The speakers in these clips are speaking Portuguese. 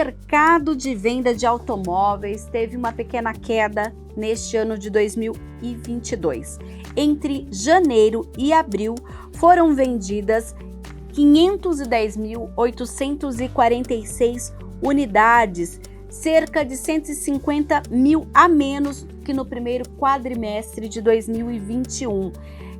mercado de venda de automóveis teve uma pequena queda neste ano de 2022. Entre janeiro e abril foram vendidas 510.846 unidades, cerca de 150 mil a menos que no primeiro quadrimestre de 2021.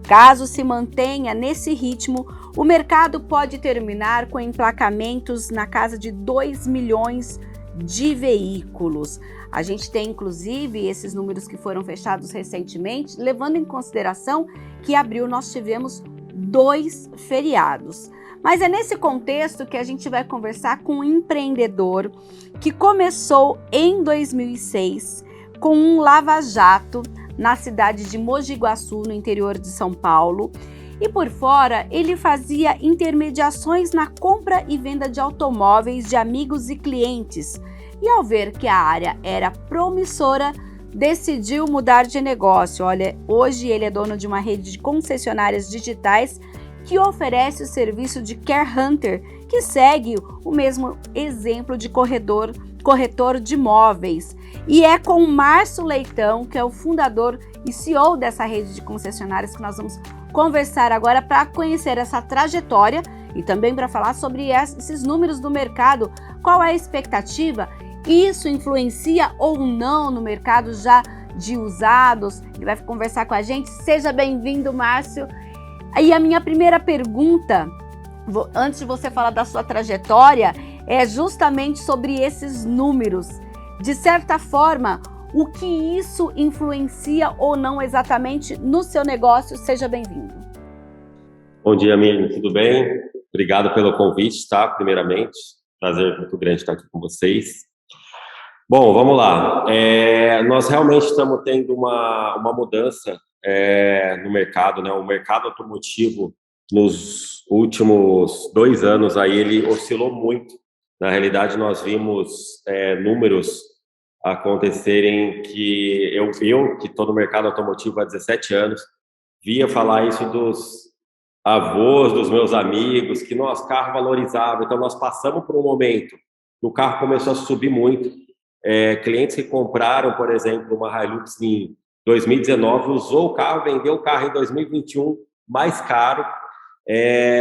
Caso se mantenha nesse ritmo, o mercado pode terminar com emplacamentos na casa de 2 milhões de veículos. A gente tem, inclusive, esses números que foram fechados recentemente, levando em consideração que em abril nós tivemos 2 feriados. Mas é nesse contexto que a gente vai conversar com um empreendedor que começou em 2006 com um lava-jato na cidade de Mogi Guaçu, no interior de São Paulo. E por fora, ele fazia intermediações na compra e venda de automóveis de amigos e clientes. E ao ver que a área era promissora, decidiu mudar de negócio. Olha, hoje ele é dono de uma rede de concessionárias digitais que oferece o serviço de Care Hunter, que segue o mesmo exemplo de corretor de imóveis. E é com o Márcio Leitão, que é o fundador e CEO dessa rede de concessionárias, que nós vamos conversar agora para conhecer essa trajetória e também para falar sobre esses números do mercado. Qual é a expectativa? Isso influencia ou não no mercado já de usados? Ele vai conversar com a gente. Seja bem-vindo, Márcio. E a minha primeira pergunta, antes de você falar da sua trajetória, é justamente sobre esses números. De certa forma, o que isso influencia ou não exatamente no seu negócio? Seja bem-vindo. Bom dia, Miriam, tudo bem? Obrigado pelo convite, tá? Primeiramente, prazer muito grande estar aqui com vocês. Bom, vamos lá. Nós realmente estamos tendo uma mudança no mercado, né? O mercado automotivo, nos últimos 2 anos, aí, ele oscilou muito. Na realidade, nós vimos números acontecerem que eu que estou no mercado automotivo há 17 anos, via falar isso dos avós dos meus amigos, que nosso carro valorizava. Então, nós passamos por um momento que o carro começou a subir muito. Clientes que compraram, por exemplo, uma Hilux em 2019, usou o carro, vendeu o carro em 2021 mais caro.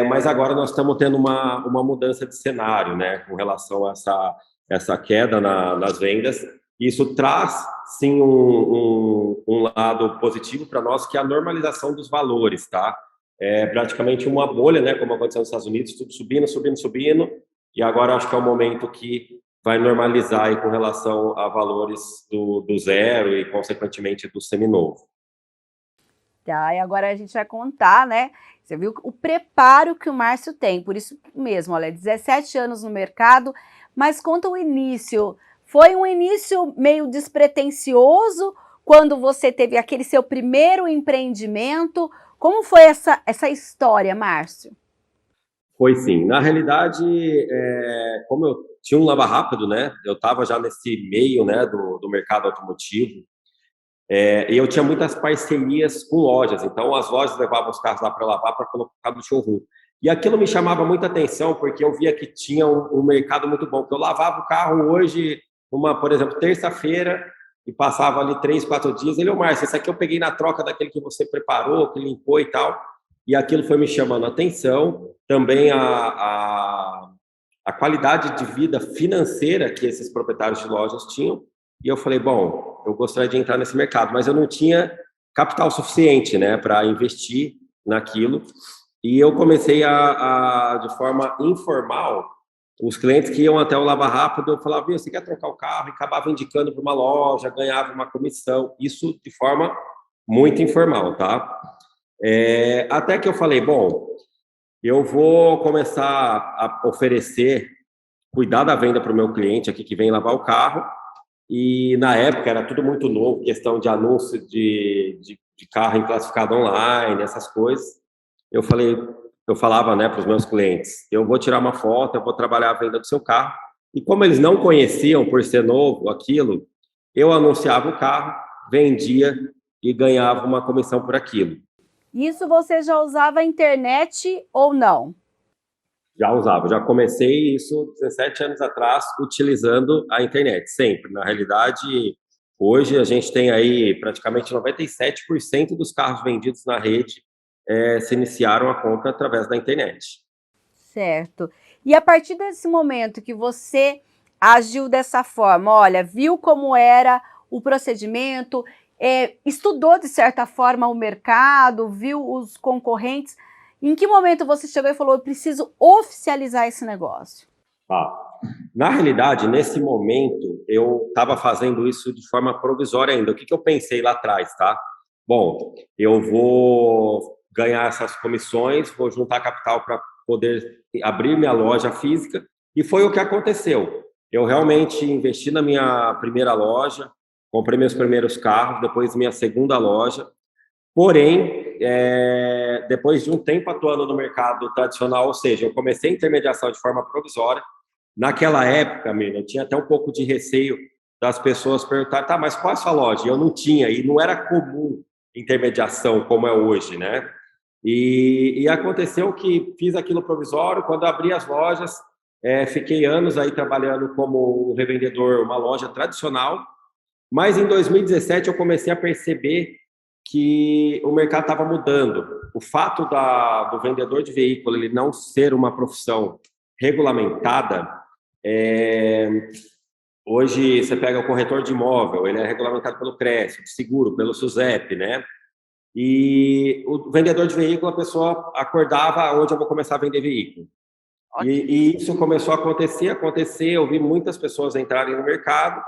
Mas agora nós estamos tendo uma mudança de cenário, né, com relação a essa queda nas vendas. Isso traz, sim, um lado positivo para nós, que é a normalização dos valores, tá? Praticamente uma bolha, né, como aconteceu nos Estados Unidos, tudo subindo, subindo, subindo, e agora acho que é o momento que vai normalizar aí com relação a valores do zero e, consequentemente, do seminovo. Tá, e agora a gente vai contar, né? Você viu o preparo que o Márcio tem, por isso mesmo, olha, 17 anos no mercado, mas conta o início. Foi um início meio despretensioso quando você teve aquele seu primeiro empreendimento? Como foi essa história, Márcio? Foi sim. Na realidade, como eu tinha um lava rápido, né? Eu estava já nesse meio, né, do mercado automotivo. E eu tinha muitas parcerias com lojas, então as lojas levavam os carros lá para lavar para colocar no showroom. E aquilo me chamava muita atenção, porque eu via que tinha um mercado muito bom. Eu lavava o carro hoje, por exemplo, terça-feira, e passava ali 3, 4 dias. Ele, Márcio, esse aqui eu peguei na troca daquele que você preparou, que limpou e tal. E aquilo foi me chamando a atenção. Também a qualidade de vida financeira que esses proprietários de lojas tinham. E eu falei, bom, eu gostaria de entrar nesse mercado, mas eu não tinha capital suficiente, né, para investir naquilo. E eu comecei de forma informal, os clientes que iam até o Lava Rápido, eu falava, você quer trocar o carro? E acabava indicando para uma loja, ganhava uma comissão. Isso de forma muito informal, tá? Até que eu falei, bom, eu vou começar a oferecer, cuidar da venda para o meu cliente aqui que vem lavar o carro. E na época era tudo muito novo, questão de anúncio de carro em classificado online, essas coisas. Eu falava, né, para os meus clientes, eu vou tirar uma foto, eu vou trabalhar a venda do seu carro. E como eles não conheciam, por ser novo, aquilo, eu anunciava o carro, vendia e ganhava uma comissão por aquilo. Isso você já usava a internet ou não? Já usava, já comecei isso 17 anos atrás, utilizando a internet, sempre. Na realidade, hoje a gente tem aí praticamente 97% dos carros vendidos na rede se iniciaram a compra através da internet. Certo. E a partir desse momento que você agiu dessa forma, olha, viu como era o procedimento, estudou de certa forma o mercado, viu os concorrentes, em que momento você chegou e falou, eu preciso oficializar esse negócio? Ah, na realidade, nesse momento, eu estava fazendo isso de forma provisória ainda. O que eu pensei lá atrás, tá? Bom, eu vou ganhar essas comissões, vou juntar capital para poder abrir minha loja física, e foi o que aconteceu. Eu realmente investi na minha primeira loja, comprei meus primeiros carros, depois minha segunda loja. Porém, depois de um tempo atuando no mercado tradicional, ou seja, eu comecei a intermediação de forma provisória. Naquela época, Mirna, eu tinha até um pouco de receio das pessoas perguntarem, tá, mas qual é a sua loja? E eu não tinha, e não era comum intermediação como é hoje, né? E aconteceu que fiz aquilo provisório, quando abri as lojas, fiquei anos aí trabalhando como revendedor, uma loja tradicional, mas em 2017 eu comecei a perceber que o mercado estava mudando. O fato do vendedor de veículo ele não ser uma profissão regulamentada, é, hoje você pega o corretor de imóvel, ele é regulamentado pelo CRES, de seguro, pelo SUSEP, né? E o vendedor de veículo, a pessoa acordava onde eu vou começar a vender veículo. E isso começou a acontecer, eu vi muitas pessoas entrarem no mercado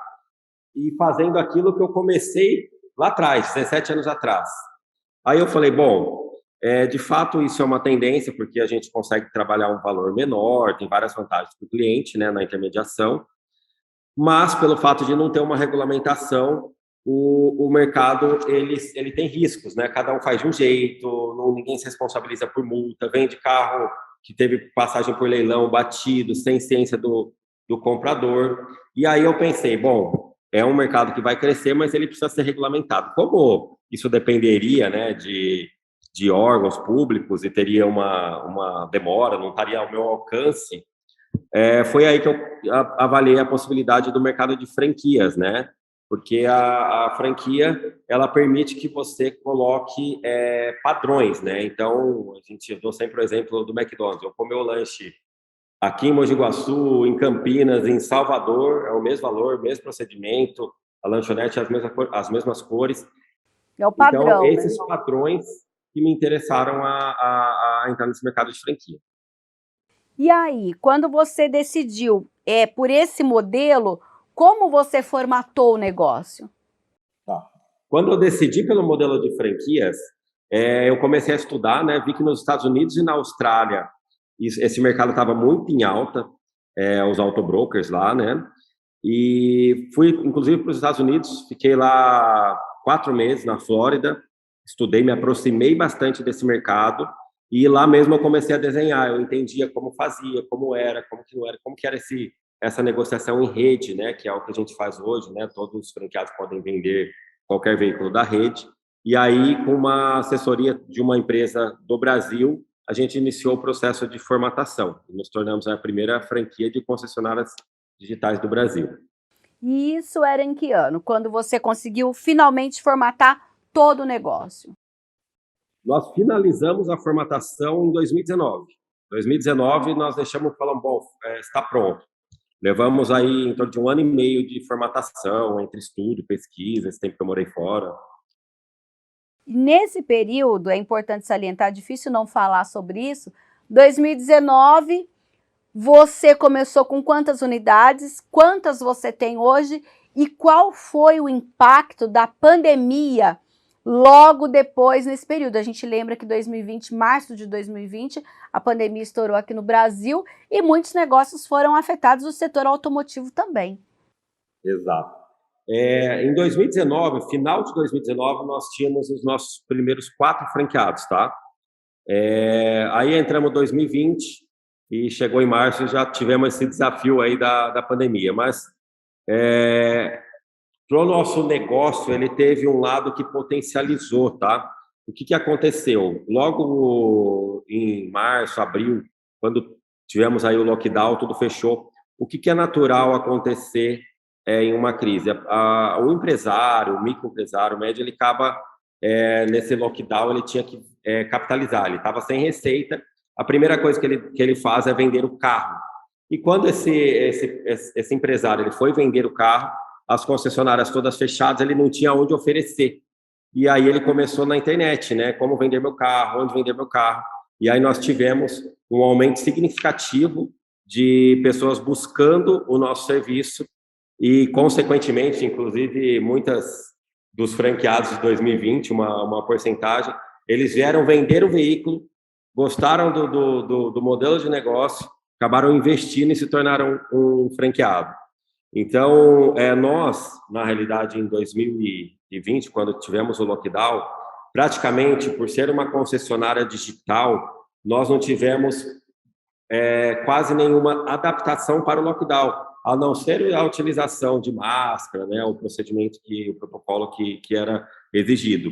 e fazendo aquilo que eu comecei lá atrás, 17 anos atrás. Aí eu falei, bom, de fato isso é uma tendência, porque a gente consegue trabalhar um valor menor, tem várias vantagens para o cliente, né, na intermediação, mas pelo fato de não ter uma regulamentação, o mercado ele tem riscos, né? Cada um faz de um jeito, ninguém se responsabiliza por multa, vende carro que teve passagem por leilão batido, sem ciência do comprador. E aí eu pensei, bom, é um mercado que vai crescer, mas ele precisa ser regulamentado. Como isso dependeria, né, de órgãos públicos e teria uma demora, não estaria ao meu alcance, foi aí que eu avaliei a possibilidade do mercado de franquias, né? Porque a franquia ela permite que você coloque padrões, né? Então eu dou sempre o exemplo do McDonald's. Eu comi o lanche aqui em Mogi Guaçu, em Campinas, em Salvador, é o mesmo valor, mesmo procedimento, a lanchonete é as mesmas cores. É o Então padrão, né? esses padrões que me interessaram a entrar nesse mercado de franquia. E aí, quando você decidiu por esse modelo, como você formatou o negócio? Tá. Quando eu decidi pelo modelo de franquias, eu comecei a estudar, né? Vi que nos Estados Unidos e na Austrália esse mercado estava muito em alta, os autobrokers lá, né? E fui, inclusive, para os Estados Unidos, fiquei lá 4 meses na Flórida, estudei, me aproximei bastante desse mercado e lá mesmo eu comecei a desenhar. Eu entendia como fazia, como era, como que não era, como que era essa negociação em rede, né? Que é o que a gente faz hoje, né? Todos os franqueados podem vender qualquer veículo da rede. E aí, com uma assessoria de uma empresa do Brasil, a gente iniciou o processo de formatação. Nos tornamos a primeira franquia de concessionárias digitais do Brasil. E isso era em que ano? Quando você conseguiu finalmente formatar todo o negócio? Nós finalizamos a formatação em 2019. Em 2019, nós deixamos, falando, bom, está pronto. Levamos aí em torno de 1 ano e meio de formatação, entre estudo e pesquisa, esse tempo que eu morei fora. Nesse período, é importante salientar, difícil não falar sobre isso, 2019, você começou com quantas unidades, quantas você tem hoje e qual foi o impacto da pandemia logo depois nesse período? A gente lembra que 2020, março de 2020, a pandemia estourou aqui no Brasil e muitos negócios foram afetados, o setor automotivo também. Exato. Em 2019, final de 2019, nós tínhamos os nossos primeiros 4 franqueados, tá? Aí entramos em 2020 e chegou em março e já tivemos esse desafio aí da pandemia. Mas para o nosso negócio, ele teve um lado que potencializou, tá? O que aconteceu? Logo em março, abril, quando tivemos aí o lockdown, tudo fechou. O que é natural acontecer em uma crise? O empresário, o microempresário, o médio, ele acaba, nesse lockdown, ele tinha que capitalizar, ele estava sem receita, a primeira coisa que ele faz é vender o carro. E quando esse empresário ele foi vender o carro, as concessionárias todas fechadas, ele não tinha onde oferecer. E aí ele começou na internet, né? Como vender meu carro, onde vender meu carro. E aí nós tivemos um aumento significativo de pessoas buscando o nosso serviço e, consequentemente, inclusive, muitas dos franqueados de 2020, uma porcentagem, eles vieram vender o veículo, gostaram do modelo de negócio, acabaram investindo e se tornaram um franqueado. Então, nós, na realidade, em 2020, quando tivemos o lockdown, praticamente, por ser uma concessionária digital, nós não tivemos quase nenhuma adaptação para o lockdown, a não ser a utilização de máscara, né, o procedimento, o protocolo que era exigido.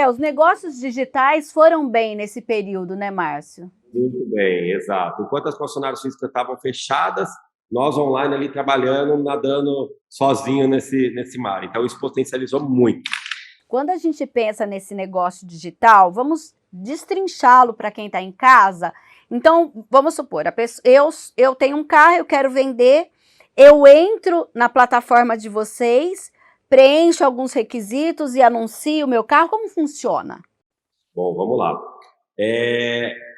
Os negócios digitais foram bem nesse período, né, Márcio? Muito bem, exato. Enquanto as concessionárias físicas estavam fechadas, nós online ali trabalhando, nadando sozinho nesse mar. Então, isso potencializou muito. Quando a gente pensa nesse negócio digital, vamos destrinchá-lo para quem está em casa. Então, vamos supor, eu tenho um carro, eu quero vender, eu entro na plataforma de vocês, preencho alguns requisitos e anuncio o meu carro. Como funciona? Bom, vamos lá.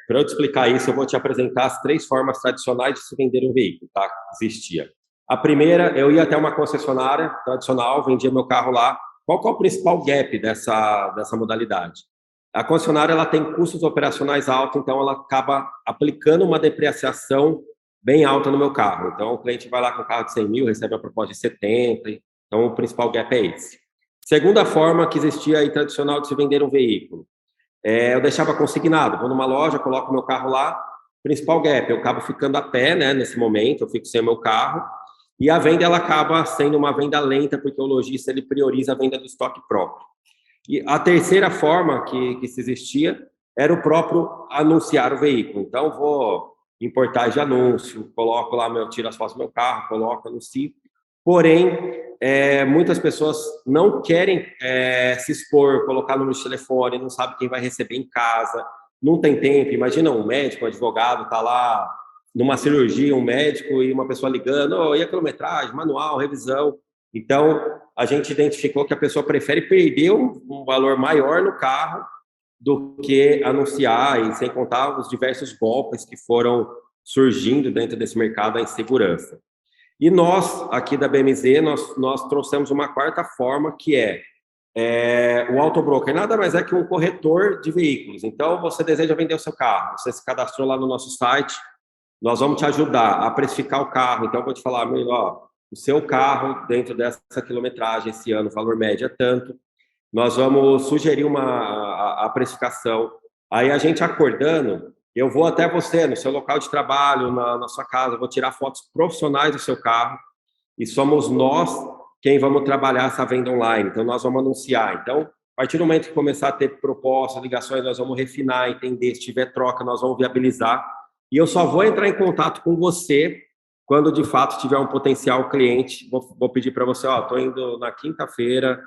Para eu te explicar isso, eu vou te apresentar as 3 formas tradicionais de se vender um veículo, tá? Existia. A primeira, eu ia até uma concessionária tradicional, vendia meu carro lá. Qual que é o principal gap dessa modalidade? A concessionária ela tem custos operacionais altos, então ela acaba aplicando uma depreciação bem alta no meu carro. Então, o cliente vai lá com um carro de 100 mil, recebe a proposta de 70, então o principal gap é esse. Segunda forma que existia aí tradicional de se vender um veículo. Eu deixava consignado, vou numa loja, coloco meu carro lá, principal gap, eu acabo ficando a pé, né, nesse momento, eu fico sem meu carro, e a venda ela acaba sendo uma venda lenta, porque o lojista ele prioriza a venda do estoque próprio. E a terceira forma que se existia era o próprio anunciar o veículo. Então, vou em portais de anúncio, coloco lá, tiro as fotos do meu carro, coloco, anuncio. Porém, muitas pessoas não querem se expor, colocar número de telefone, não sabe quem vai receber em casa, não tem tempo. Imagina um médico, um advogado, está lá numa cirurgia, um médico e uma pessoa ligando, e a quilometragem, manual, revisão. Então, a gente identificou que a pessoa prefere perder um valor maior no carro do que anunciar, e sem contar os diversos golpes que foram surgindo dentro desse mercado da insegurança. E nós, aqui da BMZ, nós trouxemos uma quarta forma, que o autobroker. Nada mais é que um corretor de veículos. Então, você deseja vender o seu carro, você se cadastrou lá no nosso site, nós vamos te ajudar a precificar o carro. Então, eu vou te falar, o seu carro, dentro dessa quilometragem, esse ano, o valor médio é tanto, nós vamos sugerir a precificação. Aí, a gente acordando, eu vou até você, no seu local de trabalho, na sua casa, vou tirar fotos profissionais do seu carro, e somos nós quem vamos trabalhar essa venda online. Então, nós vamos anunciar. Então, a partir do momento que começar a ter propostas, ligações, nós vamos refinar, entender, se tiver troca, nós vamos viabilizar. E eu só vou entrar em contato com você quando, de fato, tiver um potencial cliente. Vou pedir para você, estou indo na quinta-feira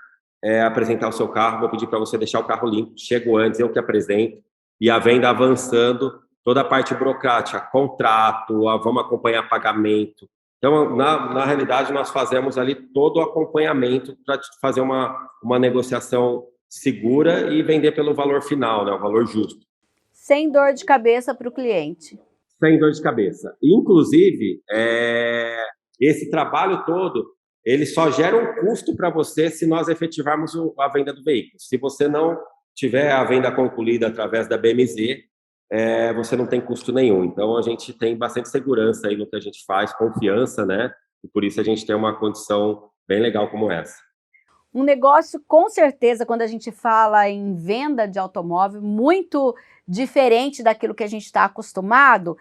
apresentar o seu carro, vou pedir para você deixar o carro limpo, chego antes, eu que apresento, e a venda avançando, toda a parte burocrática, contrato, vamos acompanhar pagamento. Então, na realidade, nós fazemos ali todo o acompanhamento para fazer uma negociação segura e vender pelo valor final, né, o valor justo. Sem dor de cabeça para o cliente. Sem dor de cabeça. Inclusive, esse trabalho todo, ele só gera um custo para você se nós efetivarmos a venda do veículo. Se você não tiver a venda concluída através da BMZ, você não tem custo nenhum. Então, a gente tem bastante segurança aí no que a gente faz, confiança, né? E por isso a gente tem uma condição bem legal como essa. Um negócio, com certeza, quando a gente fala em venda de automóvel, muito diferente daquilo que a gente está acostumado.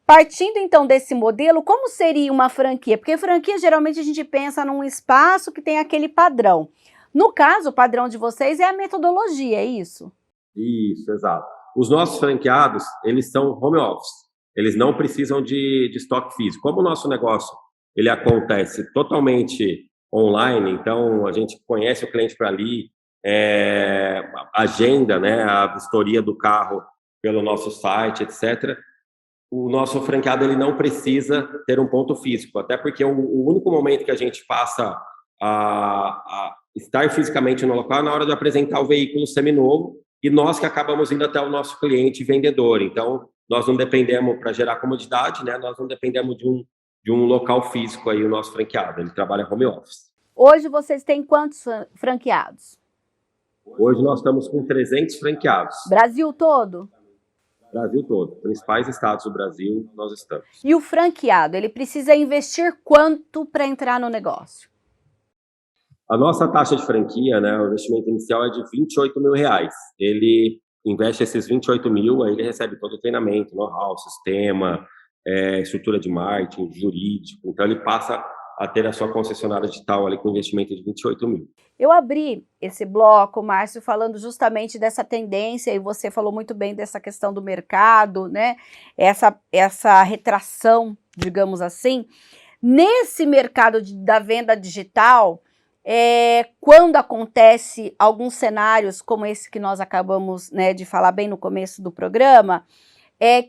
Partindo, então, desse modelo, como seria uma franquia? Porque franquia, geralmente, a gente pensa num espaço que tem aquele padrão. No caso, o padrão de vocês é a metodologia, é isso? Isso, exato. Os nossos franqueados, eles são home office. eles não precisam de estoque físico. Como o nosso negócio ele acontece totalmente online, então a gente conhece o cliente para ali, agenda, né, a vistoria do carro pelo nosso site, etc. O nosso franqueado ele não precisa ter um ponto físico, até porque o único momento que a gente passa a estar fisicamente no local é na hora de apresentar o veículo seminovo, e nós que acabamos indo até o nosso cliente vendedor. Então, nós não dependemos, para gerar comodidade, né, nós não dependemos de um local físico aí, o nosso franqueado, ele trabalha home office. Hoje vocês têm quantos franqueados? Hoje nós estamos com 300 franqueados. Brasil todo? Brasil todo. Principais estados do Brasil, nós estamos. E o franqueado, ele precisa investir quanto para entrar no negócio? A nossa taxa de franquia, né, o investimento inicial é de R$28 mil. Ele investe esses 28 mil, aí ele recebe todo o treinamento, know-how, sistema, estrutura de marketing, jurídico. Então, ele passa a ter a sua concessionária digital ali com investimento de 28 mil. Eu abri esse bloco, Márcio, falando justamente dessa tendência, e você falou muito bem dessa questão do mercado, né? Essa retração, digamos assim. Nesse mercado da venda digital, quando acontece alguns cenários como esse que nós acabamos, né, de falar bem no começo do programa,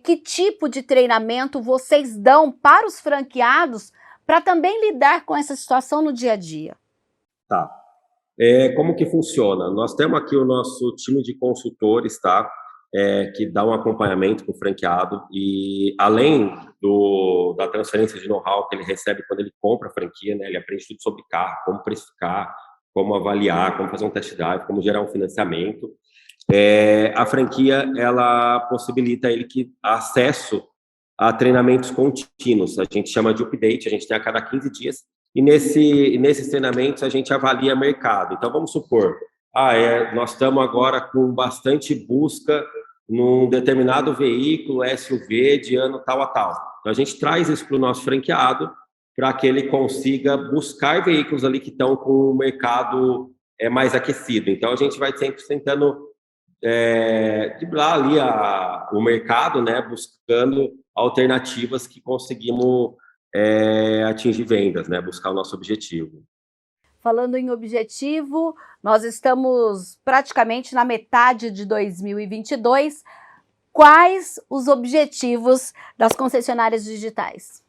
que tipo de treinamento vocês dão para os franqueados para também lidar com essa situação no dia a dia? Tá. Como que funciona? Nós temos aqui o nosso time de consultores, tá? Que dá um acompanhamento para o franqueado, e além da transferência de know-how que ele recebe quando ele compra a franquia, né? Ele aprende tudo sobre carro, como precificar, como avaliar, como fazer um test drive, como gerar um financiamento. A franquia, ela possibilita ele acesso a treinamentos contínuos, a gente chama de update, a gente tem a cada 15 dias, e nesses treinamentos a gente avalia mercado. Então, vamos supor, nós estamos agora com bastante busca num determinado veículo SUV de ano tal a tal. Então, a gente traz isso para o nosso franqueado para que ele consiga buscar veículos ali que estão com o mercado mais aquecido. Então, a gente vai sempre tentando driblar ali o mercado, né, buscando alternativas que conseguimos atingir vendas, né, buscar o nosso objetivo. Falando em objetivo, nós estamos praticamente na metade de 2022. Quais os objetivos das concessionárias digitais?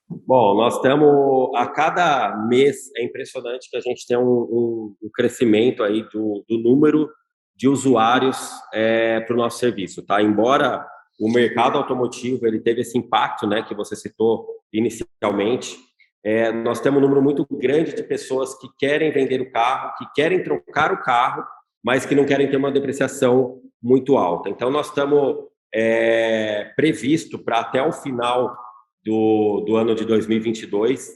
Bom, nós estamos, a cada mês, é impressionante que a gente tem um crescimento aí do número de usuários para o nosso serviço, tá? Embora o mercado automotivo ele teve esse impacto, né, que você citou inicialmente, nós temos um número muito grande de pessoas que querem vender o carro, que querem trocar o carro, mas que não querem ter uma depreciação muito alta. Então, nós estamos previsto para até o final do ano de 2022,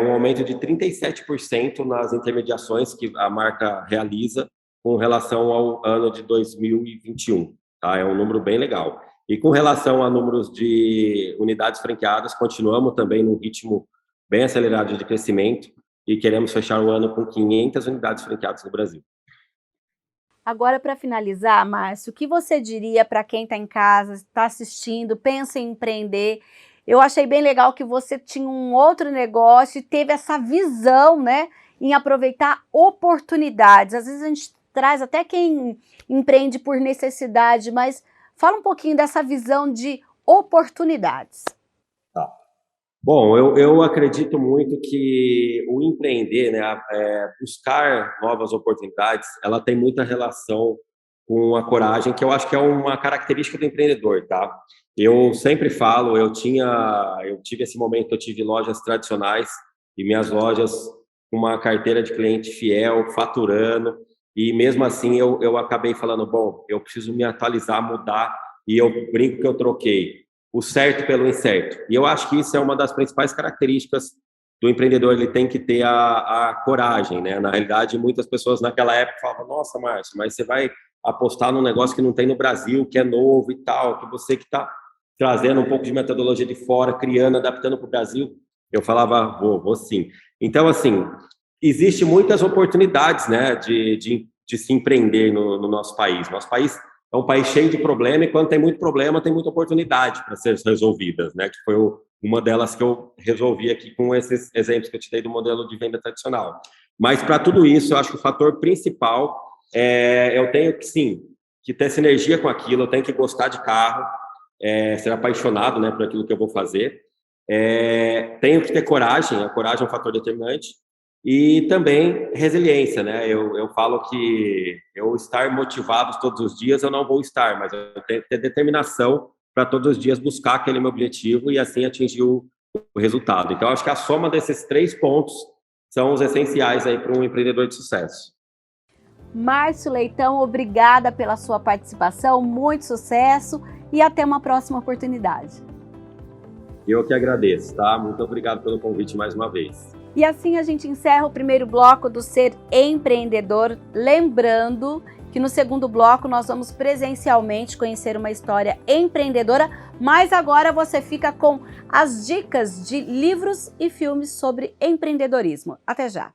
um aumento de 37% nas intermediações que a marca realiza com relação ao ano de 2021. Tá? É um número bem legal. E com relação a números de unidades franqueadas, continuamos também num ritmo bem acelerado de crescimento e queremos fechar o ano com 500 unidades franqueadas no Brasil. Agora, para finalizar, Márcio, o que você diria para quem está em casa, está assistindo, pensa em empreender? Eu achei bem legal que você tinha um outro negócio e teve essa visão, né, em aproveitar oportunidades. Às vezes a gente traz até quem empreende por necessidade, mas fala um pouquinho dessa visão de oportunidades. Tá. Bom, eu acredito muito que o empreender, né, buscar novas oportunidades, ela tem muita relação com a coragem, que eu acho que é uma característica do empreendedor, tá? Eu sempre falo, eu tive esse momento, eu tive lojas tradicionais e minhas lojas com uma carteira de cliente fiel, faturando, e mesmo assim eu acabei falando, bom, eu preciso me atualizar, mudar, e eu brinco que eu troquei o certo pelo incerto. E eu acho que isso é uma das principais características do empreendedor, ele tem que ter a coragem, né? Na realidade, muitas pessoas naquela época falavam, nossa, Márcio, mas você vai apostar num negócio que não tem no Brasil, que é novo e tal, que você que está trazendo um pouco de metodologia de fora, criando, adaptando para o Brasil. Eu falava, vou sim. Então, assim, existe muitas oportunidades, né, de se empreender no nosso país. Nosso país é um país cheio de problema, e quando tem muito problema, tem muita oportunidade para ser resolvidas, né? Que foi uma delas que eu resolvi aqui com esses exemplos que eu te dei do modelo de venda tradicional. Mas para tudo isso, eu acho que o fator principal eu tenho que, sim, que ter sinergia com aquilo, eu tenho que gostar de carro, ser apaixonado, né, por aquilo que eu vou fazer. Tenho que ter coragem, a coragem é um fator determinante. E também resiliência, né? Eu falo que eu estar motivado todos os dias, eu não vou estar, mas eu tenho que ter determinação para todos os dias buscar aquele meu objetivo e assim atingir o resultado. Então, acho que a soma desses 3 pontos são os essenciais aí para um empreendedor de sucesso. Márcio Leitão, obrigada pela sua participação, muito sucesso e até uma próxima oportunidade. Eu que agradeço, tá? Muito obrigado pelo convite mais uma vez. E assim a gente encerra o primeiro bloco do Ser Empreendedor, lembrando que no segundo bloco nós vamos presencialmente conhecer uma história empreendedora, mas agora você fica com as dicas de livros e filmes sobre empreendedorismo. Até já!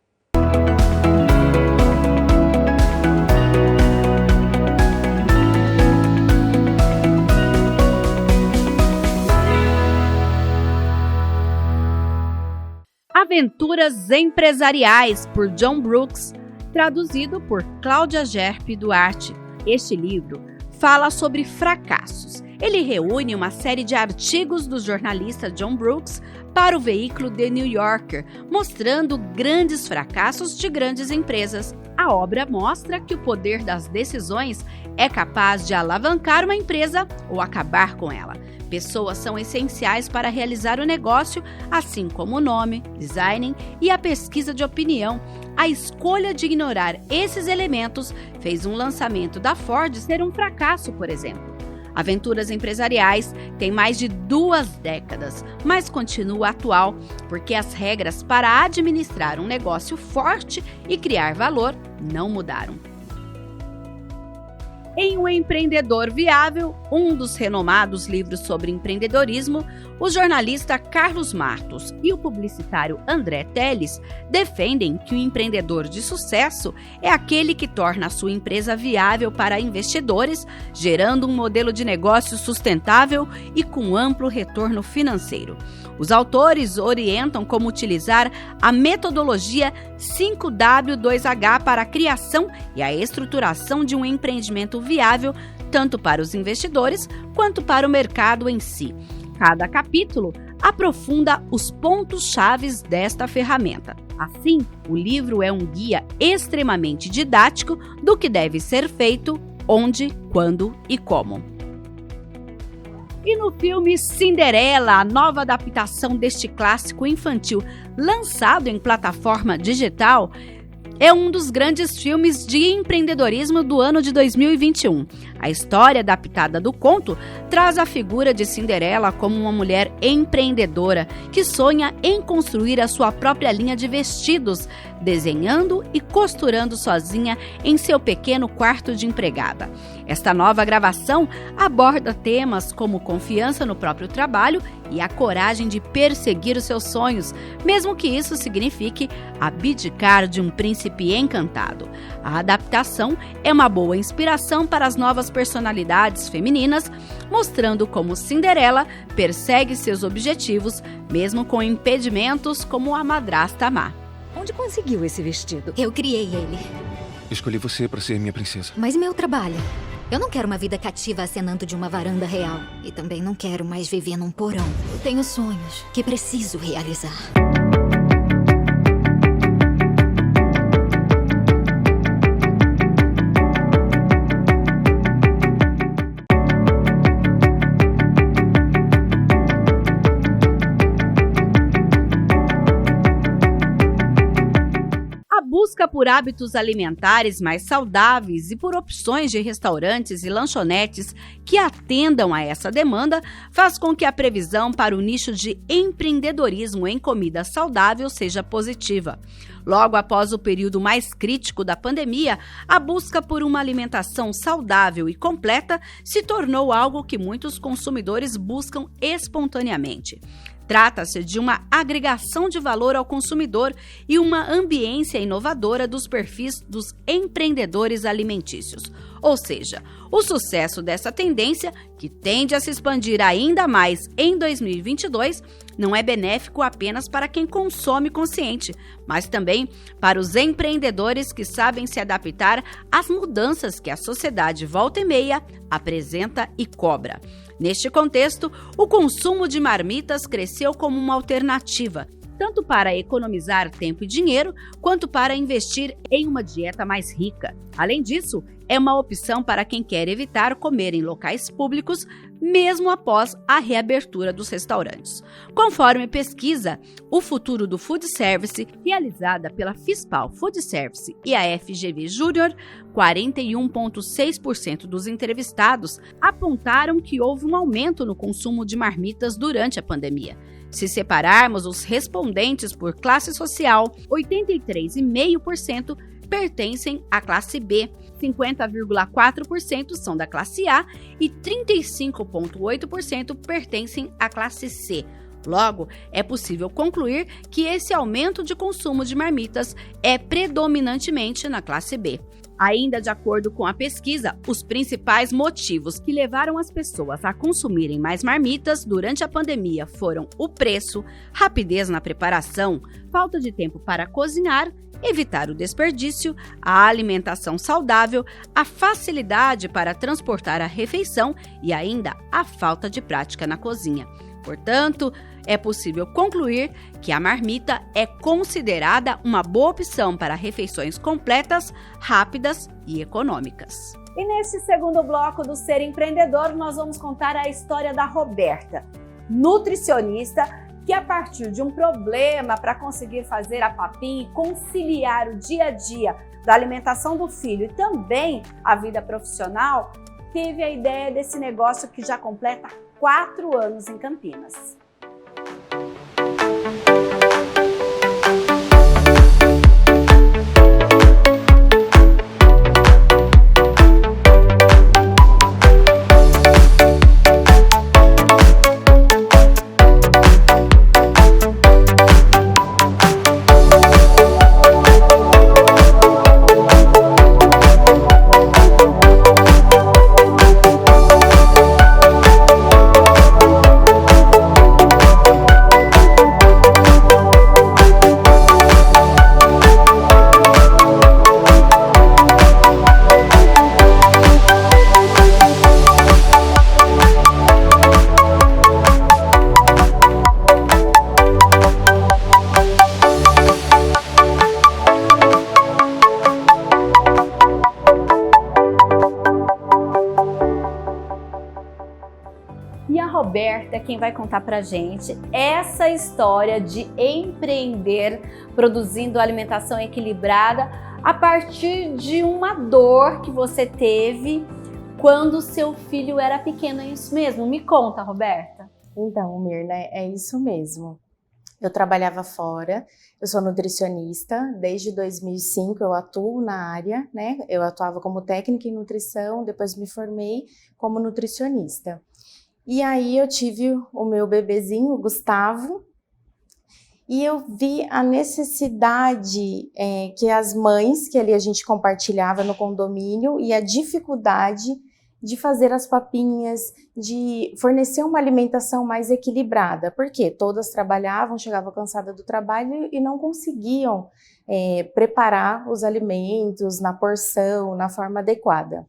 Aventuras Empresariais, por John Brooks, traduzido por Cláudia Gerp Duarte. Este livro fala sobre fracassos. Ele reúne uma série de artigos do jornalista John Brooks para o veículo The New Yorker, mostrando grandes fracassos de grandes empresas. A obra mostra que o poder das decisões é capaz de alavancar uma empresa ou acabar com ela. Pessoas são essenciais para realizar o negócio, assim como o nome, design e a pesquisa de opinião. A escolha de ignorar esses elementos fez um lançamento da Ford ser um fracasso, por exemplo. Aventuras Empresariais tem mais de 2 décadas, mas continua atual, porque as regras para administrar um negócio forte e criar valor não mudaram. Em O Empreendedor Viável, um dos renomados livros sobre empreendedorismo, o jornalista Carlos Matos e o publicitário André Teles defendem que o empreendedor de sucesso é aquele que torna a sua empresa viável para investidores, gerando um modelo de negócio sustentável e com amplo retorno financeiro. Os autores orientam como utilizar a metodologia 5W2H para a criação e a estruturação de um empreendimento viável, tanto para os investidores quanto para o mercado em si. Cada capítulo aprofunda os pontos-chave desta ferramenta. Assim, o livro é um guia extremamente didático do que deve ser feito, onde, quando e como. E no filme Cinderela, a nova adaptação deste clássico infantil lançado em plataforma digital, é um dos grandes filmes de empreendedorismo do ano de 2021. A história adaptada do conto traz a figura de Cinderela como uma mulher empreendedora que sonha em construir a sua própria linha de vestidos, desenhando e costurando sozinha em seu pequeno quarto de empregada. Esta nova gravação aborda temas como confiança no próprio trabalho e a coragem de perseguir os seus sonhos, mesmo que isso signifique abdicar de um príncipe encantado. A adaptação é uma boa inspiração para as novas personalidades femininas, mostrando como Cinderela persegue seus objetivos, mesmo com impedimentos como a madrasta má. Onde conseguiu esse vestido? Eu criei ele. Escolhi você para ser minha princesa. Mas meu trabalho? Eu não quero uma vida cativa acenando de uma varanda real. E também não quero mais viver num porão. Eu tenho sonhos que preciso realizar. Busca por hábitos alimentares mais saudáveis e por opções de restaurantes e lanchonetes que atendam a essa demanda faz com que a previsão para o nicho de empreendedorismo em comida saudável seja positiva. Logo após o período mais crítico da pandemia, a busca por uma alimentação saudável e completa se tornou algo que muitos consumidores buscam espontaneamente. Trata-se de uma agregação de valor ao consumidor e uma ambiência inovadora dos perfis dos empreendedores alimentícios. Ou seja, o sucesso dessa tendência, que tende a se expandir ainda mais em 2022, não é benéfico apenas para quem consome consciente, mas também para os empreendedores que sabem se adaptar às mudanças que a sociedade volta e meia apresenta e cobra. Neste contexto, o consumo de marmitas cresceu como uma alternativa, tanto para economizar tempo e dinheiro, quanto para investir em uma dieta mais rica. Além disso, é uma opção para quem quer evitar comer em locais públicos, mesmo após a reabertura dos restaurantes. Conforme pesquisa O Futuro do Food Service, realizada pela Fispal Food Service e a FGV Júnior, 41,6% dos entrevistados apontaram que houve um aumento no consumo de marmitas durante a pandemia. Se separarmos os respondentes por classe social, 83,5% pertencem à classe B, 50,4% são da classe A e 35,8% pertencem à classe C. Logo, é possível concluir que esse aumento de consumo de marmitas é predominantemente na classe B. Ainda de acordo com a pesquisa, os principais motivos que levaram as pessoas a consumirem mais marmitas durante a pandemia foram o preço, rapidez na preparação, falta de tempo para cozinhar, evitar o desperdício, a alimentação saudável, a facilidade para transportar a refeição e ainda a falta de prática na cozinha. Portanto, é possível concluir que a marmita é considerada uma boa opção para refeições completas, rápidas e econômicas. E neste segundo bloco do Ser Empreendedor, nós vamos contar a história da Roberta, nutricionista, que a partir de um problema para conseguir fazer a papinha e conciliar o dia a dia da alimentação do filho e também a vida profissional, teve a ideia desse negócio que já completa 4 anos em Campinas. E a Roberta é quem vai contar pra gente essa história de empreender produzindo alimentação equilibrada a partir de uma dor que você teve quando seu filho era pequeno. É isso mesmo? Me conta, Roberta. Então, Mirna, é isso mesmo. Eu trabalhava fora, eu sou nutricionista, desde 2005 eu atuo na área, né? Eu atuava como técnica em nutrição, depois me formei como nutricionista. E aí eu tive o meu bebezinho, o Gustavo, e eu vi a necessidade que as mães, que ali a gente compartilhava no condomínio, e a dificuldade de fazer as papinhas, de fornecer uma alimentação mais equilibrada, porque todas trabalhavam, chegavam cansadas do trabalho e não conseguiam preparar os alimentos na porção, na forma adequada.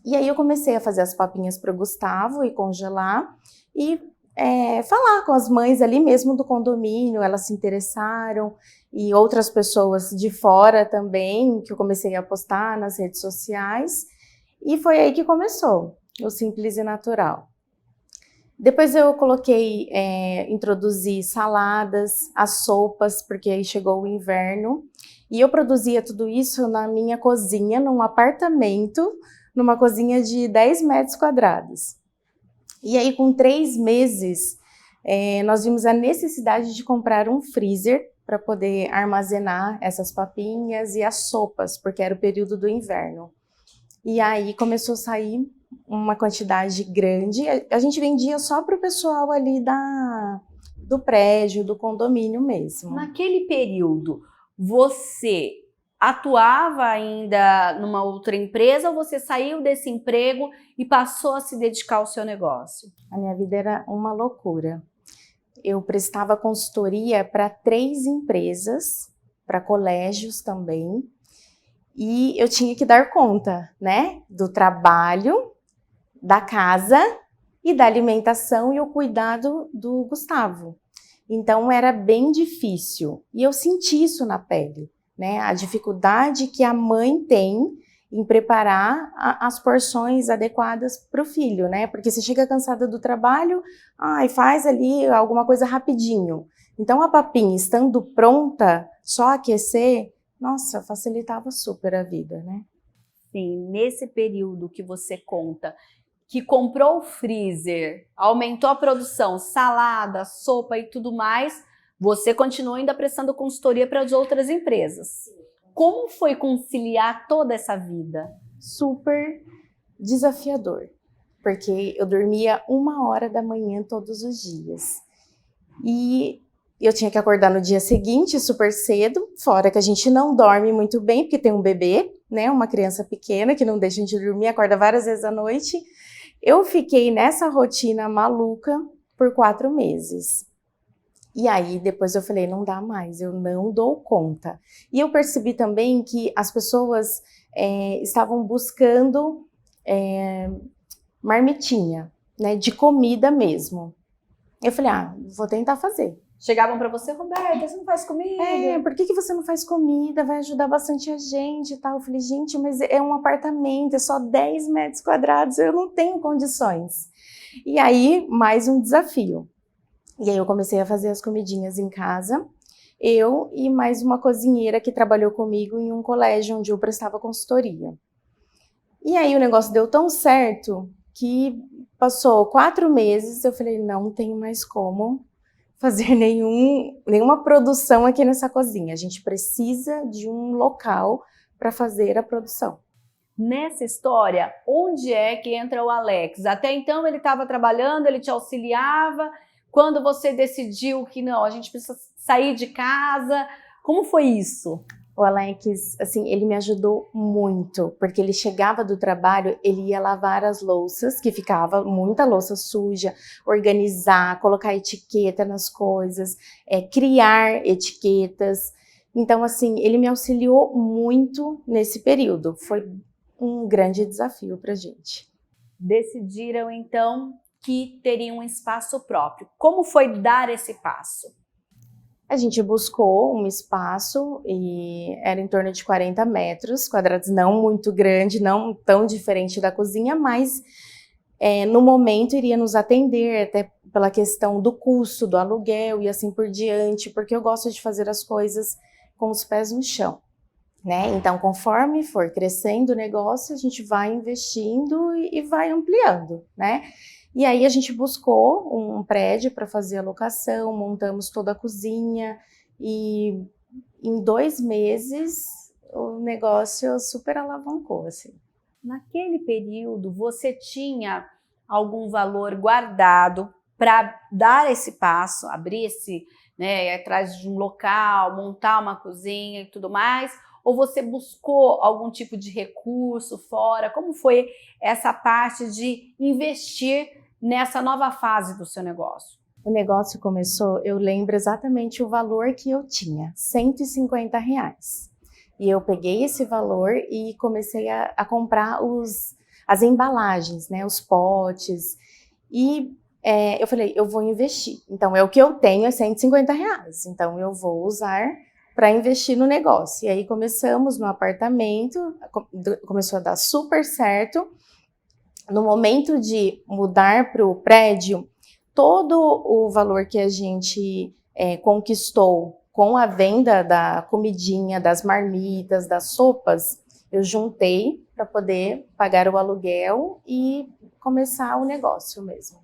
E aí eu comecei a fazer as papinhas para o Gustavo e congelar e falar com as mães ali mesmo do condomínio, elas se interessaram, e outras pessoas de fora também, que eu comecei a postar nas redes sociais, e foi aí que começou o Simples e Natural. Depois eu introduzi saladas, as sopas, porque aí chegou o inverno, e eu produzia tudo isso na minha cozinha, num apartamento, numa cozinha de 10 metros quadrados. E aí, com 3 meses, nós vimos a necessidade de comprar um freezer para poder armazenar essas papinhas e as sopas, porque era o período do inverno. E aí começou a sair uma quantidade grande. A gente vendia só para o pessoal ali do prédio, do condomínio mesmo. Naquele período, você atuava ainda numa outra empresa ou você saiu desse emprego e passou a se dedicar ao seu negócio? A minha vida era uma loucura. Eu prestava consultoria para 3 empresas, para colégios também, e eu tinha que dar conta, né, do trabalho, da casa e da alimentação e o cuidado do Gustavo. Então era bem difícil e eu senti isso na pele, né, a dificuldade que a mãe tem em preparar as porções adequadas para o filho, né? Porque você chega cansada do trabalho, e faz ali alguma coisa rapidinho. Então a papinha estando pronta, só aquecer, nossa, facilitava super a vida, né? Sim, nesse período que você conta, que comprou o freezer, aumentou a produção, salada, sopa e tudo mais, você continua ainda prestando consultoria para as outras empresas. Como foi conciliar toda essa vida? Super desafiador, porque eu dormia 1h da manhã todos os dias. E eu tinha que acordar no dia seguinte super cedo, fora que a gente não dorme muito bem, porque tem um bebê, né, uma criança pequena que não deixa a gente dormir, acorda várias vezes à noite. Eu fiquei nessa rotina maluca por 4 meses. E aí, depois eu falei, não dá mais, eu não dou conta. E eu percebi também que as pessoas estavam buscando marmitinha, né, de comida mesmo. Eu falei, vou tentar fazer. Chegavam para você, Roberta, você não faz comida? Por que você não faz comida? Vai ajudar bastante a gente e tal. Eu falei, gente, mas é um apartamento, é só 10 metros quadrados, eu não tenho condições. E aí, mais um desafio. E aí eu comecei a fazer as comidinhas em casa, eu e mais uma cozinheira que trabalhou comigo em um colégio onde eu prestava consultoria. E aí o negócio deu tão certo que passou 4 meses, eu falei, não tem mais como fazer nenhuma produção aqui nessa cozinha. A gente precisa de um local para fazer a produção. Nessa história, onde é que entra o Alex? Até então ele estava trabalhando, ele te auxiliava. Quando você decidiu que não, a gente precisa sair de casa, como foi isso? O Alex, assim, ele me ajudou muito, porque ele chegava do trabalho, ele ia lavar as louças, que ficava muita louça suja, organizar, colocar etiqueta nas coisas, criar etiquetas. Então, assim, ele me auxiliou muito nesse período. Foi um grande desafio pra gente. Decidiram, então, que teriam um espaço próprio. Como foi dar esse passo? A gente buscou um espaço e era em torno de 40 metros quadrados, não muito grande, não tão diferente da cozinha, mas no momento iria nos atender, até pela questão do custo, do aluguel e assim por diante, porque eu gosto de fazer as coisas com os pés no chão, né? Então, conforme for crescendo o negócio, a gente vai investindo e vai ampliando, né? E aí a gente buscou um prédio para fazer a locação, montamos toda a cozinha e em 2 meses o negócio super alavancou, assim. Naquele período, você tinha algum valor guardado para dar esse passo, abrir esse, né, atrás de um local, montar uma cozinha e tudo mais? Ou você buscou algum tipo de recurso fora? Como foi essa parte de investir nessa nova fase do seu negócio? O negócio começou, eu lembro exatamente o valor que eu tinha, R$150. E eu peguei esse valor e comecei a comprar as embalagens, né, os potes. E eu falei, eu vou investir. Então, o que eu tenho é R$150. Então, eu vou usar para investir no negócio. E aí começamos no apartamento, começou a dar super certo. No momento de mudar para o prédio, todo o valor que a gente conquistou com a venda da comidinha, das marmitas, das sopas, eu juntei para poder pagar o aluguel e começar o negócio mesmo.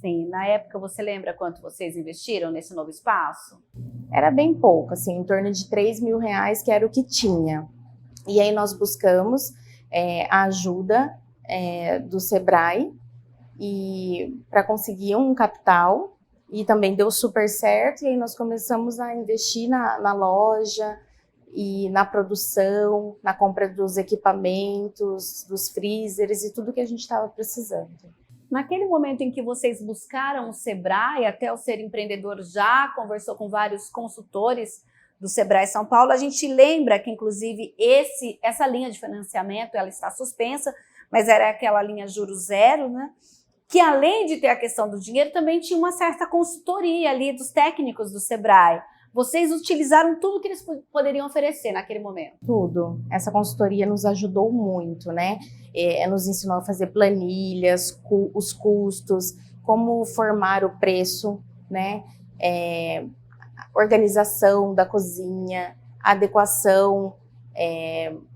Sim, na época você lembra quanto vocês investiram nesse novo espaço? Era bem pouco, assim, em torno de R$3.000, que era o que tinha. E aí nós buscamos a ajuda do Sebrae e para conseguir um capital E também deu super certo, e aí nós começamos a investir na loja e na produção, na compra dos equipamentos, dos freezers e tudo que a gente estava precisando. Naquele momento em que vocês buscaram o Sebrae, até o Ser Empreendedor já conversou com vários consultores do Sebrae São Paulo, a gente lembra que, inclusive, essa linha de financiamento ela está suspensa, mas era aquela linha juros zero, né? Que além de ter a questão do dinheiro, também tinha uma certa consultoria ali dos técnicos do Sebrae. Vocês utilizaram tudo que eles poderiam oferecer naquele momento? Tudo. Essa consultoria nos ajudou muito, né? Nos ensinou a fazer planilhas, os custos, como formar o preço, né? Organização da cozinha, adequação,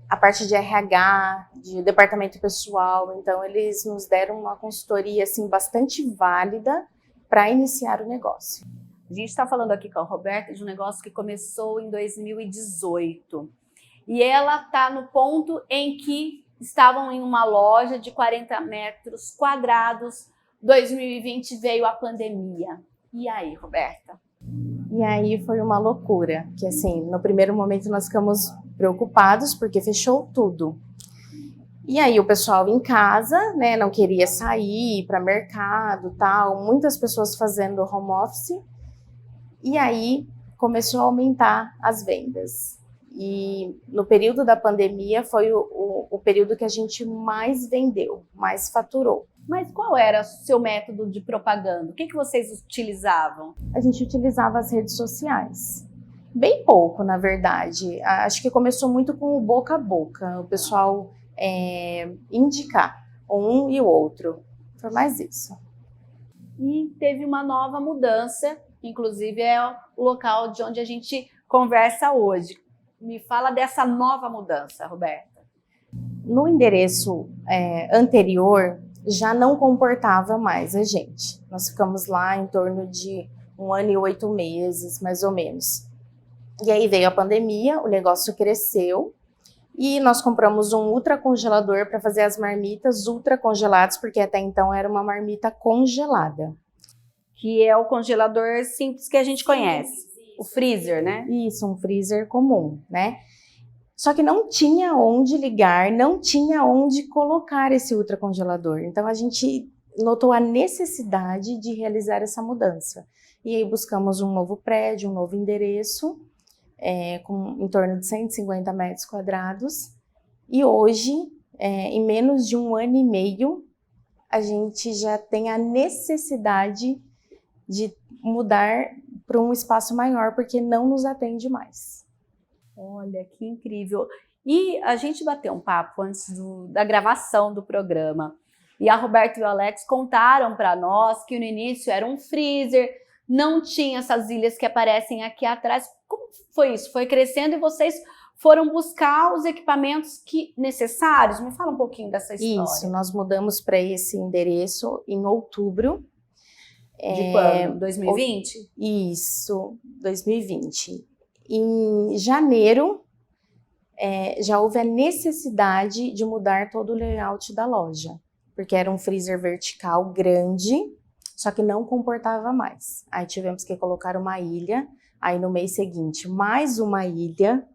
a parte de RH, de departamento pessoal. Então, eles nos deram uma consultoria assim, bastante válida para iniciar o negócio. A gente está falando aqui com a Roberta de um negócio que começou em 2018. E ela está no ponto em que estavam em uma loja de 40 metros quadrados. 2020 veio a pandemia. E aí, Roberta? E aí foi uma loucura, que assim, no primeiro momento nós ficamos preocupados porque fechou tudo. E aí o pessoal em casa, né, não queria sair para mercado, tal, muitas pessoas fazendo home office. E aí começou a aumentar as vendas. E no período da pandemia foi o período que a gente mais vendeu, mais faturou. Mas qual era o seu método de propaganda? O que vocês utilizavam? A gente utilizava as redes sociais. Bem pouco, na verdade. Acho que começou muito com o boca a boca. O pessoal indicar um e o outro. Foi mais isso. E teve uma nova mudança, inclusive é o local de onde a gente conversa hoje. Me fala dessa nova mudança, Roberta. No endereço anterior, já não comportava mais a gente. Nós ficamos lá em torno de 1 ano e 8 meses, mais ou menos. E aí veio a pandemia, o negócio cresceu e nós compramos um ultracongelador para fazer as marmitas ultracongeladas, porque até então era uma marmita congelada. Que é o congelador simples que a gente conhece, o freezer, né? Isso, um freezer comum, né? Só que não tinha onde ligar, não tinha onde colocar esse ultracongelador. Então a gente notou a necessidade de realizar essa mudança. E aí buscamos um novo prédio, um novo endereço, com em torno de 150 metros quadrados. E hoje, em menos de 1 ano e meio, a gente já tem a necessidade de mudar para um espaço maior, porque não nos atende mais. Olha, que incrível. E a gente bateu um papo antes da gravação do programa. E a Roberta e o Alex contaram para nós que no início era um freezer, não tinha essas ilhas que aparecem aqui atrás. Como foi isso? Foi crescendo e vocês foram buscar os equipamentos necessários? Me fala um pouquinho dessa história. Isso, nós mudamos para esse endereço em outubro. De quando? 2020? Isso, 2020. Em janeiro, já houve a necessidade de mudar todo o layout da loja, porque era um freezer vertical grande, só que não comportava mais. Aí tivemos que colocar uma ilha, aí no mês seguinte mais uma ilha,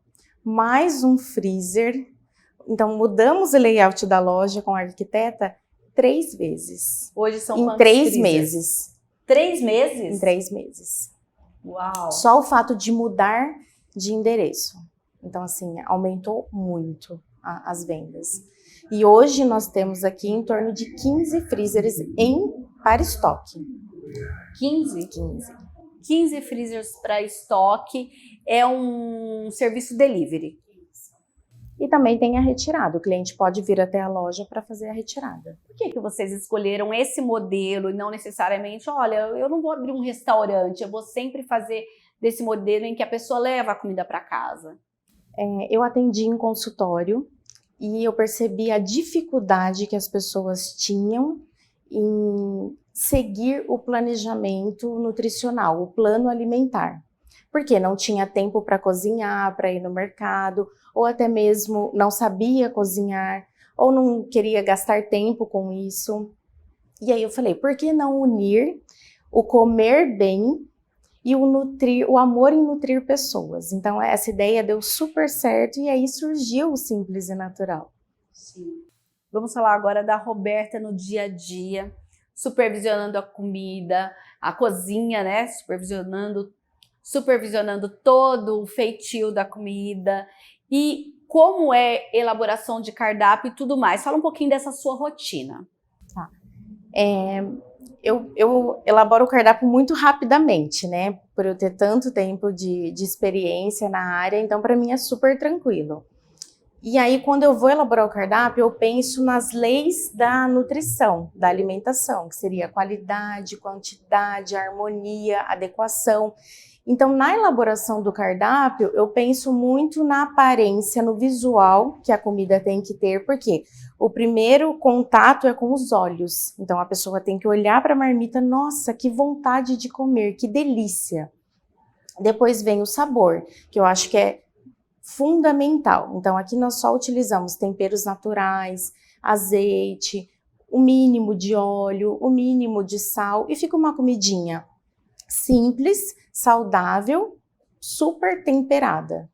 mais um freezer. Então mudamos o layout da loja com a arquiteta 3 vezes. Hoje são em quantos 3 freezers? meses. 3 meses? Em 3 meses. Uau! Só o fato de mudar de endereço. Então, assim, aumentou muito as vendas. E hoje nós temos aqui em torno de 15 freezers para estoque. 15? 15. 15 freezers para estoque. É um serviço delivery. E também tem a retirada. O cliente pode vir até a loja para fazer a retirada. Por que vocês escolheram esse modelo e não necessariamente, olha, eu não vou abrir um restaurante, eu vou sempre fazer desse modelo em que a pessoa leva a comida para casa? Eu atendi em consultório e eu percebi a dificuldade que as pessoas tinham em seguir o planejamento nutricional, o plano alimentar. Porque não tinha tempo para cozinhar, para ir no mercado, ou até mesmo não sabia cozinhar, ou não queria gastar tempo com isso. E aí eu falei, por que não unir o comer bem e o amor em nutrir pessoas. Então, essa ideia deu super certo e aí surgiu o Simples e Natural. Sim. Vamos falar agora da Roberta no dia a dia, supervisionando a comida, a cozinha, né? Supervisionando todo o feitio da comida e como é elaboração de cardápio e tudo mais. Fala um pouquinho dessa sua rotina. Tá. Eu elaboro o cardápio muito rapidamente, né? Por eu ter tanto tempo de experiência na área, então para mim é super tranquilo. E aí, quando eu vou elaborar o cardápio, eu penso nas leis da nutrição, da alimentação, que seria qualidade, quantidade, harmonia, adequação. Então, na elaboração do cardápio, eu penso muito na aparência, no visual que a comida tem que ter, porque o primeiro contato é com os olhos. Então, a pessoa tem que olhar para a marmita, nossa, que vontade de comer, que delícia. Depois vem o sabor, que eu acho que é fundamental. Então, aqui nós só utilizamos temperos naturais, azeite, o mínimo de óleo, o mínimo de sal e fica uma comidinha simples, saudável, super temperada.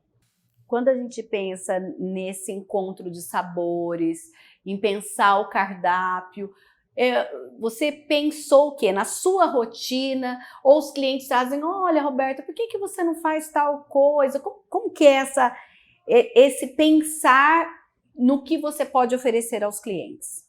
Quando a gente pensa nesse encontro de sabores, em pensar o cardápio, você pensou o quê? Na sua rotina? Ou os clientes dizem, olha, Roberta, por que você não faz tal coisa? Como que é esse pensar no que você pode oferecer aos clientes?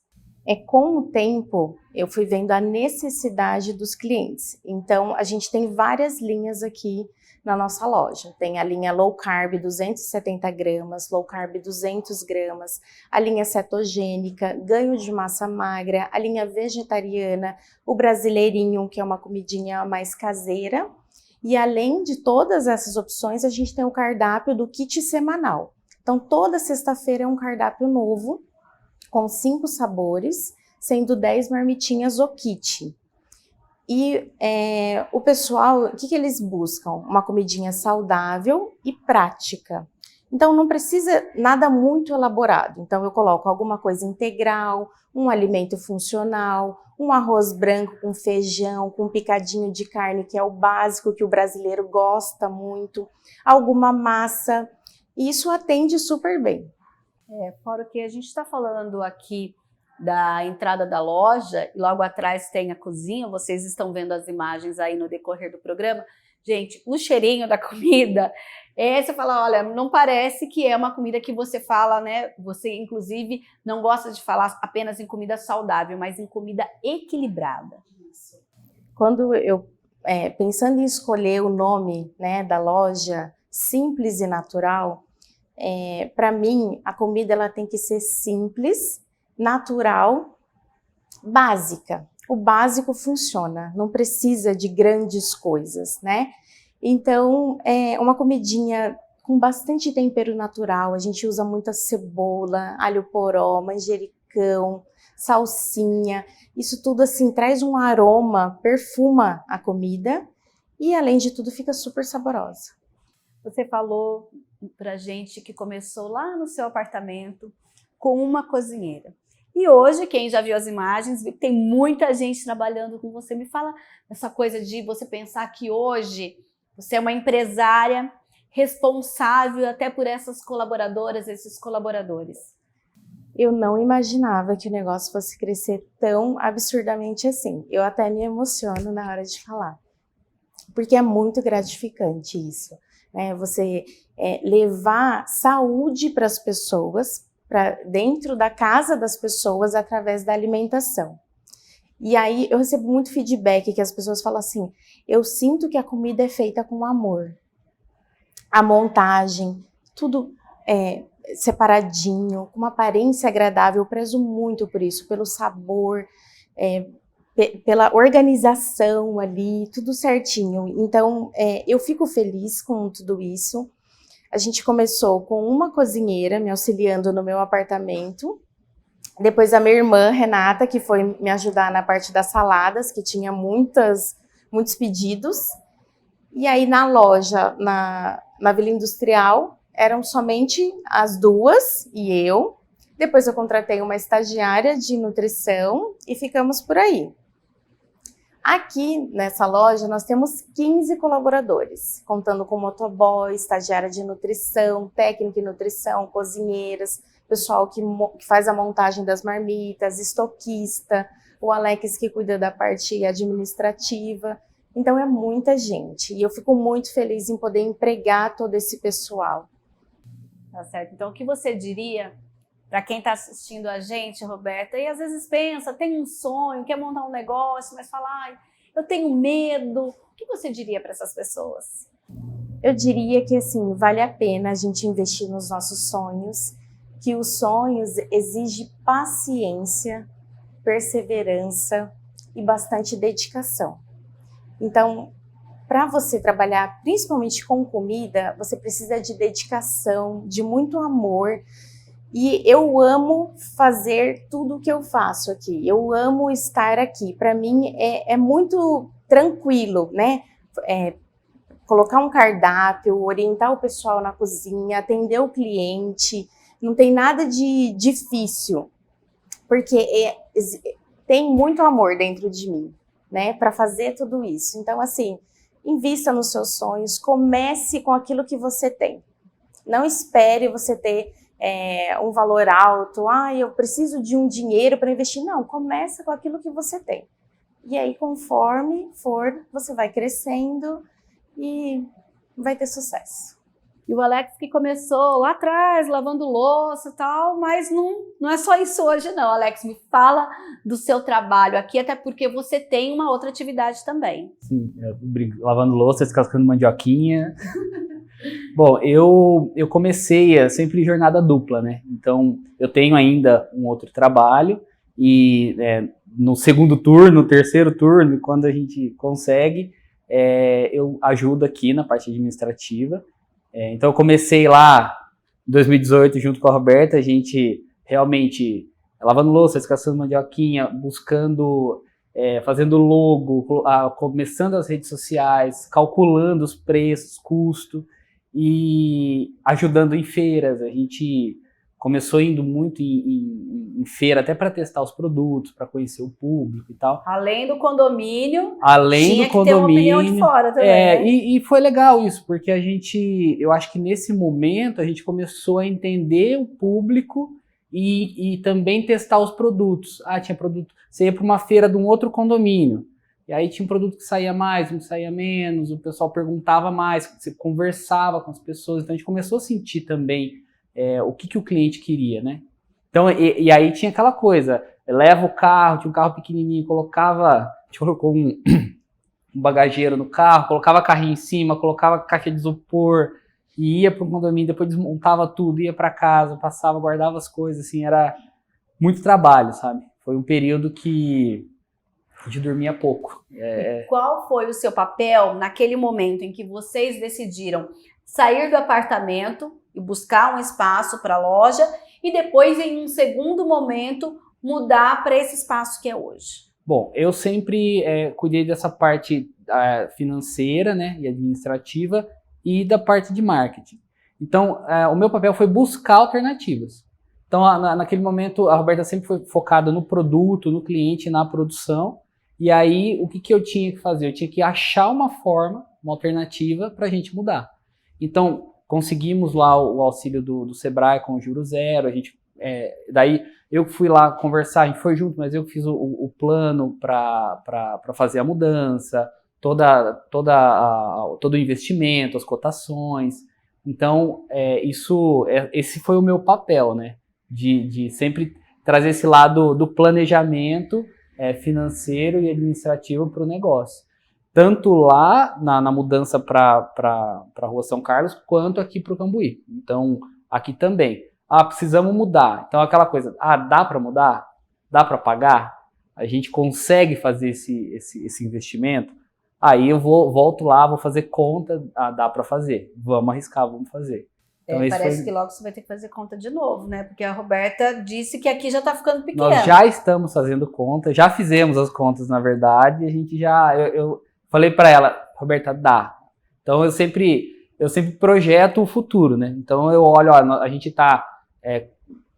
Com o tempo, eu fui vendo a necessidade dos clientes. Então, a gente tem várias linhas aqui na nossa loja. Tem a linha Low Carb 270 gramas, Low Carb 200 gramas, a linha cetogênica, ganho de massa magra, a linha vegetariana, o brasileirinho, que é uma comidinha mais caseira. E além de todas essas opções, a gente tem o cardápio do kit semanal. Então, toda sexta-feira é um cardápio novo, com 5 sabores, sendo 10 marmitinhas o kit. E o pessoal, o que eles buscam? Uma comidinha saudável e prática. Então não precisa nada muito elaborado. Então eu coloco alguma coisa integral, um alimento funcional, um arroz branco com feijão, com picadinho de carne, que é o básico que o brasileiro gosta muito, alguma massa. E isso atende super bem. Fora que a gente está falando aqui da entrada da loja, e logo atrás tem a cozinha, vocês estão vendo as imagens aí no decorrer do programa. Gente, o cheirinho da comida, você fala, olha, não parece que é uma comida que você fala, né? Você, inclusive, não gosta de falar apenas em comida saudável, mas em comida equilibrada. Quando eu, pensando em escolher o nome, né, da loja Simples e Natural, para mim, a comida ela tem que ser simples, natural, básica. O básico funciona, não precisa de grandes coisas, né? Então, uma comidinha com bastante tempero natural. A gente usa muita cebola, alho poró, manjericão, salsinha. Isso tudo assim traz um aroma, perfuma a comida e, além de tudo, fica super saborosa. Você falou pra gente que começou lá no seu apartamento com uma cozinheira. E hoje, quem já viu as imagens, viu que tem muita gente trabalhando com você. Me fala essa coisa de você pensar que hoje você é uma empresária responsável até por essas colaboradoras, esses colaboradores. Eu não imaginava que o negócio fosse crescer tão absurdamente assim. Eu até me emociono na hora de falar, porque é muito gratificante isso. Você levar saúde para as pessoas, para dentro da casa das pessoas através da alimentação. E aí eu recebo muito feedback que as pessoas falam assim, eu sinto que a comida é feita com amor. A montagem, tudo separadinho, com uma aparência agradável, eu prezo muito por isso, pelo sabor, pela organização ali, tudo certinho. Então, eu fico feliz com tudo isso. A gente começou com uma cozinheira me auxiliando no meu apartamento. Depois a minha irmã, Renata, que foi me ajudar na parte das saladas, que tinha muitos pedidos. E aí na loja, na Vila Industrial, eram somente as duas e eu. Depois eu contratei uma estagiária de nutrição e ficamos por aí. Aqui nessa loja nós temos 15 colaboradores, contando com motoboy, estagiária de nutrição, técnica em nutrição, cozinheiras, pessoal que faz a montagem das marmitas, estoquista, o Alex que cuida da parte administrativa. Então é muita gente e eu fico muito feliz em poder empregar todo esse pessoal. Tá certo. Então o que você diria para quem está assistindo a gente, Roberta, e às vezes pensa, tem um sonho, quer montar um negócio, mas fala, ai, eu tenho medo. O que você diria para essas pessoas? Eu diria que assim, vale a pena a gente investir nos nossos sonhos, que os sonhos exigem paciência, perseverança e bastante dedicação. Então, para você trabalhar principalmente com comida, você precisa de dedicação, de muito amor. E eu amo fazer tudo o que eu faço aqui. Eu amo estar aqui. Para mim é muito tranquilo, né? Colocar um cardápio, orientar o pessoal na cozinha, atender o cliente. Não tem nada de difícil, porque tem muito amor dentro de mim, né? Para fazer tudo isso. Então, assim, invista nos seus sonhos, comece com aquilo que você tem. Não espere você ter um valor alto, eu preciso de um dinheiro para investir. Não, começa com aquilo que você tem. E aí, conforme for, você vai crescendo e vai ter sucesso. E o Alex que começou lá atrás, lavando louça e tal, mas não é só isso hoje não. Alex, me fala do seu trabalho aqui, até porque você tem uma outra atividade também. Sim, eu brinco, lavando louça, descascando mandioquinha. Bom, eu comecei sempre jornada dupla, né? Então, eu tenho ainda um outro trabalho e no segundo turno, terceiro turno, quando a gente consegue, eu ajudo aqui na parte administrativa. Então, eu comecei lá em 2018 junto com a Roberta, a gente realmente lavando louça, descascando mandioquinha, buscando, fazendo logo, começando as redes sociais, calculando os preços, custo, e ajudando em feiras. A gente começou indo muito em feira, até para testar os produtos, para conhecer o público e tal. Além do condomínio, tinha que ter uma opinião de fora também. Né? E foi legal isso, porque eu acho que nesse momento a gente começou a entender o público e também testar os produtos. Tinha produto, você ia para uma feira de um outro condomínio, e aí tinha um produto que saía mais, um que saía menos, o pessoal perguntava mais, você conversava com as pessoas, então a gente começou a sentir também o que o cliente queria, né? Então, e aí tinha aquela coisa, leva o carro, tinha um carro pequenininho, a gente colocou um bagageiro no carro, colocava carrinho em cima, colocava caixa de isopor, e ia para o condomínio, depois desmontava tudo, ia para casa, passava, guardava as coisas, assim, era muito trabalho, sabe? Foi um período que a gente dormia pouco. Qual foi o seu papel naquele momento em que vocês decidiram sair do apartamento e buscar um espaço para a loja e depois, em um segundo momento, mudar para esse espaço que é hoje? Bom, eu sempre cuidei dessa parte financeira, né, e administrativa e da parte de marketing. Então, o meu papel foi buscar alternativas. Então, naquele momento, a Roberta sempre foi focada no produto, no cliente, na produção. E aí, o que eu tinha que fazer? Eu tinha que achar uma forma, uma alternativa para a gente mudar. Então, conseguimos lá o auxílio do Sebrae com o Juro Zero. Daí, eu fui lá conversar, a gente foi junto, mas eu fiz o plano para fazer a mudança, todo o investimento, as cotações. Então, esse foi o meu papel, né? De sempre trazer esse lado do planejamento financeiro e administrativo para o negócio. Tanto lá na mudança para a Rua São Carlos, quanto aqui para o Cambuí. Então, aqui também. Precisamos mudar. Então, aquela coisa, dá para mudar? Dá para pagar? A gente consegue fazer esse investimento? Aí eu volto lá, vou fazer conta, dá para fazer. Vamos arriscar, vamos fazer. Então, parece que logo você vai ter que fazer conta de novo, né? Porque a Roberta disse que aqui já está ficando pequeno. Nós já estamos fazendo conta, já fizemos as contas, na verdade, a gente eu falei para ela, Roberta, dá. Então eu sempre projeto o futuro, né? Então eu olho, a gente está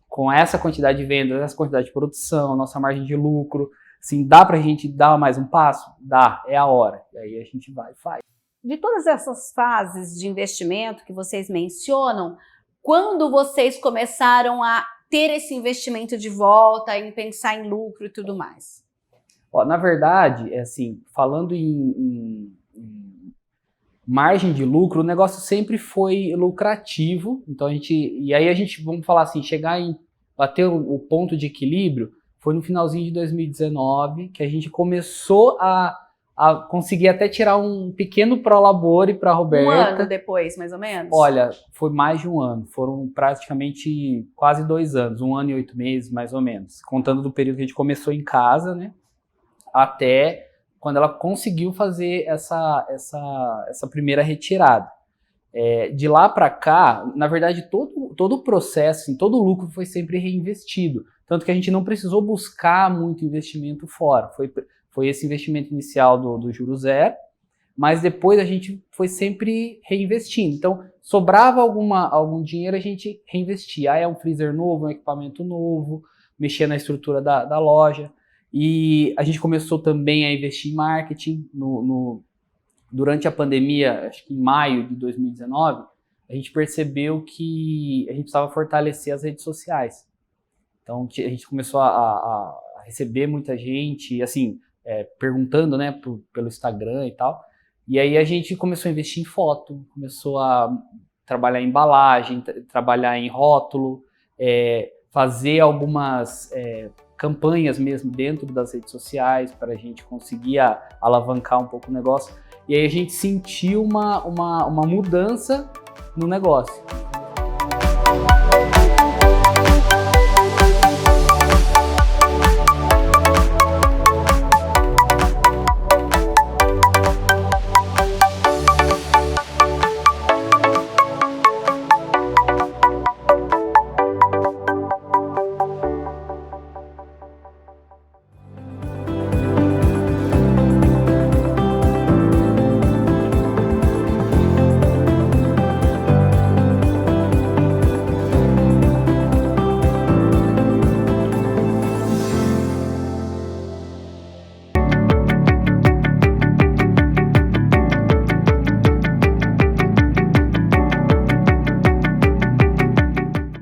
com essa quantidade de vendas, essa quantidade de produção, nossa margem de lucro, Assim, dá pra gente dar mais um passo? Dá, é a hora. E aí a gente vai e faz. De todas essas fases de investimento que vocês mencionam, quando vocês começaram a ter esse investimento de volta, em pensar em lucro e tudo mais? Ó, na verdade, assim, falando em margem de lucro, o negócio sempre foi lucrativo. Então vamos falar assim, bater o ponto de equilíbrio, foi no finalzinho de 2019 que a gente começou a conseguir até tirar um pequeno prolabore para a Roberta. Um ano depois, mais ou menos? Olha, foi mais de um ano. Foram praticamente quase 2 anos, 1 ano e 8 meses, mais ou menos. Contando do período que a gente começou em casa, né? Até quando ela conseguiu fazer essa primeira retirada. De lá para cá, na verdade, todo o processo, assim, todo o lucro foi sempre reinvestido. Tanto que a gente não precisou buscar muito investimento fora. Foi esse investimento inicial do juro zero, mas depois a gente foi sempre reinvestindo. Então, sobrava algum dinheiro, a gente reinvestia. É um freezer novo, um equipamento novo, mexia na estrutura da loja. E a gente começou também a investir em marketing. Durante a pandemia, acho que em maio de 2019, a gente percebeu que a gente precisava fortalecer as redes sociais. Então, a gente começou a receber muita gente, assim, perguntando, né, pelo Instagram e tal. E aí a gente começou a investir em foto, começou a trabalhar em embalagem, trabalhar em rótulo, fazer algumas campanhas mesmo dentro das redes sociais para a gente conseguir alavancar um pouco o negócio. E aí a gente sentiu uma mudança no negócio.